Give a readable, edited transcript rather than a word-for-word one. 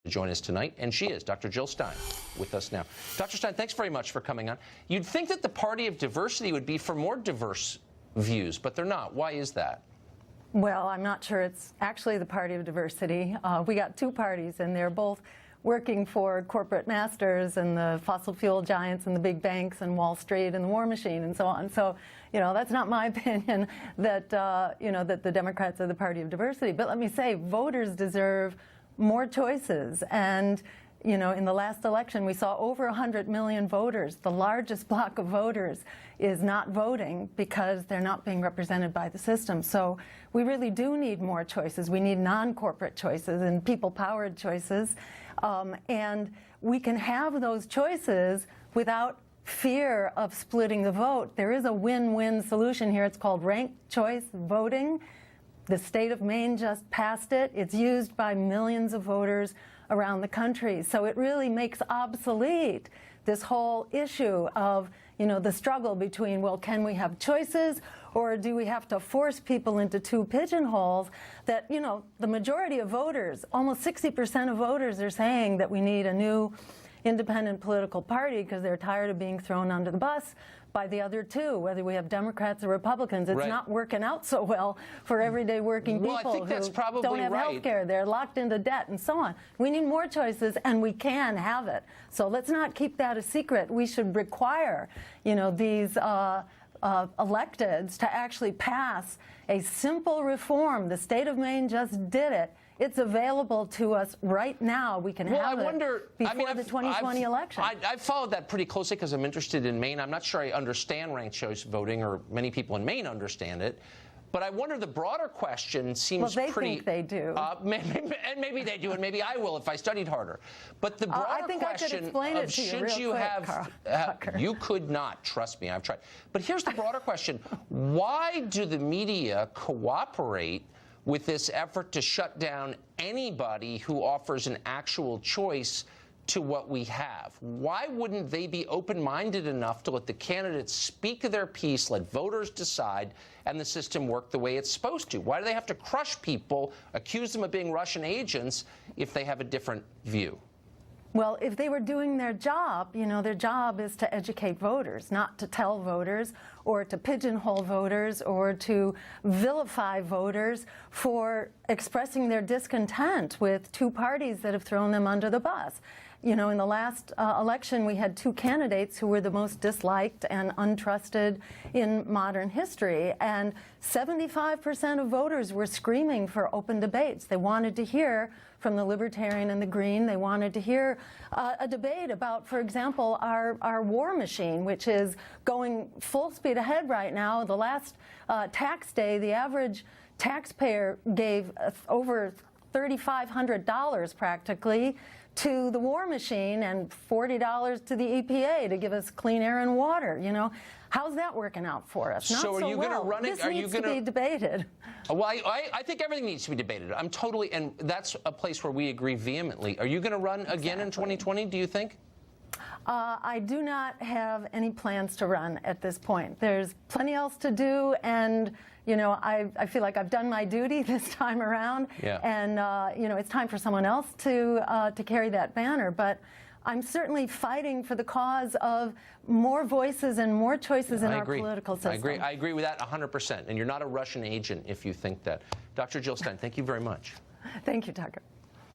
join us tonight, and she is Dr. Jill Stein with us now. Dr. Stein, thanks very much for coming on. You'd think that the party of diversity would be for more diverse views, but they're not. Why is that? Well, I'm not sure it's actually the party of diversity. We got two parties, and they're both working for corporate masters and the fossil fuel giants and the big banks and Wall Street and the war machine and so on. So, that's not my opinion that, that the Democrats are the party of diversity. But let me say, voters deserve more choices. And, in the last election, we saw over 100 million voters. The largest block of voters is not voting because they're not being represented by the system. So we really do need more choices. We need non-corporate choices and people-powered choices. And we can have those choices without fear of splitting the vote. There is a win-win solution here. It's called ranked choice voting. The state of Maine just passed it. It's used by millions of voters around the country. So it really makes obsolete this whole issue of, the struggle between, well, can we have choices or do we have to force people into two pigeonholes that, the majority of voters, almost 60% of voters are saying that we need a new independent political party because they're tired of being thrown under the bus by the other two, whether we have Democrats or Republicans. It's not working out so well for everyday working people I think that's probably don't have health care. They're locked into debt and so on. We need more choices, and we can have it. So let's not keep that a secret. We should require, these electeds to actually pass a simple reform. The state of Maine just did it. It's available to us right now. We can have it before the 2020 election. I've followed that pretty closely because I'm interested in Maine. I'm not sure I understand ranked choice voting, or many people in Maine understand it. But I wonder, the broader question seems pretty... Well, they think they do. Maybe they do, and maybe I will if I studied harder. But the broader question of should you have... You could not. Trust me, I've tried. But here's the broader question. Why do the media cooperate with this effort to shut down anybody who offers an actual choice to what we have? Why wouldn't they be open-minded enough to let the candidates speak their piece, let voters decide, and the system work the way it's supposed to? Why do they have to crush people, accuse them of being Russian agents, if they have a different view? Well, if they were doing their job, their job is to educate voters, not to tell voters or to pigeonhole voters or to vilify voters for expressing their discontent with two parties that have thrown them under the bus. In the last election, we had two candidates who were the most disliked and untrusted in modern history, and 75% of voters were screaming for open debates. They wanted to hear from the Libertarian and the Green. They wanted to hear a debate about, for example, our war machine, which is going full speed ahead right now. The last tax day, the average taxpayer gave over $3,500 practically to the war machine and $40 to the EPA to give us clean air and water. How's that working out for us? Not so are you well. going to run it? This needs to be debated. Well, I think everything needs to be debated. I'm totally, and that's a place where we agree vehemently. Are you going to run again in 2020, do you think? I do not have any plans to run at this point. There's plenty else to do, and I feel like I've done my duty this time around. Yeah. And it's time for someone else to carry that banner. But I'm certainly fighting for the cause of more voices and more choices in our political system. I agree with that 100%. And you're not a Russian agent if you think that. Dr. Jill Stein, thank you very much. Thank you, Tucker.